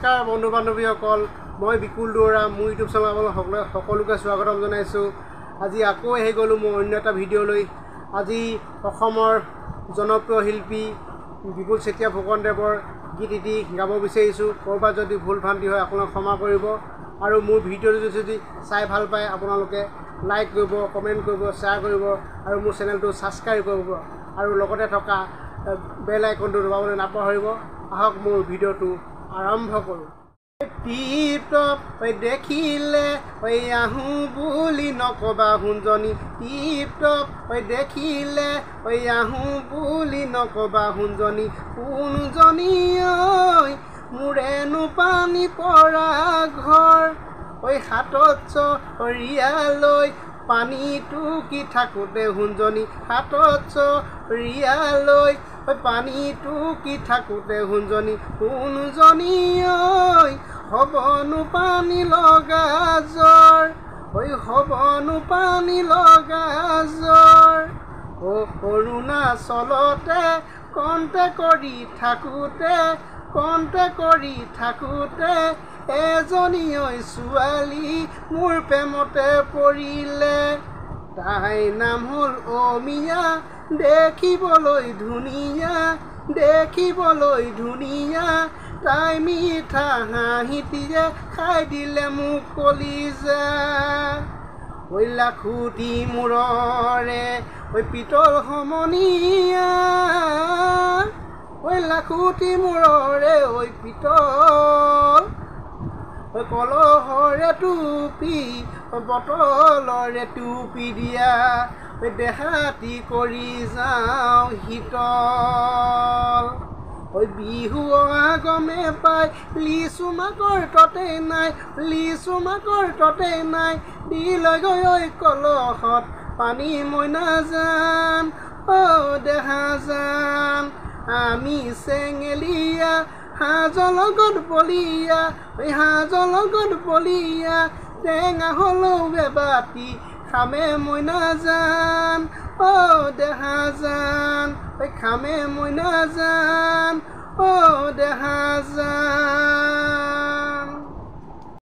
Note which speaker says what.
Speaker 1: নমস্কাৰ বন্ধু বান্ধৱীসকল মই বিকুল দুৱৰা মোৰ ইউটিউব চেনেল সকলোকে স্বাগতম জনাইছোঁ। আজি আকৌ আহি গ'লোঁ মই অন্য এটা ভিডিঅ' লৈ। আজি অসমৰ জনপ্ৰিয় শিল্পী বিপুল চেতিয়া ফুকনদেৱৰ গীত এটি গাব বিচাৰিছোঁ। ক'ৰবাত যদি ভুল ভ্ৰান্তি হয় আপোনালোকে ক্ষমা কৰিব। আৰু মোৰ ভিডিঅ'টো যদি চাই ভাল পায় আপোনালোকে লাইক কৰিব, কমেণ্ট কৰিব, শ্বেয়াৰ কৰিব আৰু মোৰ চেনেলটো ছাবস্ক্ৰাইব কৰিব আৰু লগতে থকা বেল আইকনটো দবাবলৈ নাপাহৰিব। আহক মোৰ ভিডিঅ'টো আৰম্ভ কৰোঁ। টিপটপ দেখিলে আহোঁ বুলি নকবা শুনজনী, টিপটপ দেখিলে আহোঁ বুলি নকবা শুনজনী, শুনজনী ঐ মোৰেনো পানী পৰা ঘৰ, হাতত চৰিয়ালৈ পানীটো কি থাকোঁতে শুনজনী, হাতত চৰিয়ালৈ পানীটো কি থাকোঁতে শুনজনী, শুনজনী ঐ হ'বনো পানী লগা জ্বৰ, হ'বনো পানী লগা জ্বৰ। অৰুণাচলতে কণ্টে কৰি থাকোঁতে এজনী ঐ ছোৱালী মোৰ প্ৰেমতে পৰিলে, তাই নাম হ'ল অমিয়া, দেখিবলৈ ধুনীয়া, তাই মিঠা হাঁহিটিয়ে খাই দিলে মোক কলিজা। লাখুটি মূৰৰে পিতল সমনীয়া, লাখুটি মূৰৰে পিতল, কলহৰে টুপি বটলৰে টুপি দিয়া, দেহাতি কৰি যাওঁ শীতল। বিহু গমে পাই লিচু মাকৰ ততে নাই, দিলৈ গৈ কলহত পানী মই নাজান, দেহাজান আমি চেঙেলীয়া সাজৰ লগত বলীয়া, টেঙা হ'লেও এবাতি খামে মই নাজান, দেহাজান খামে মই নাজান, দেহাজান।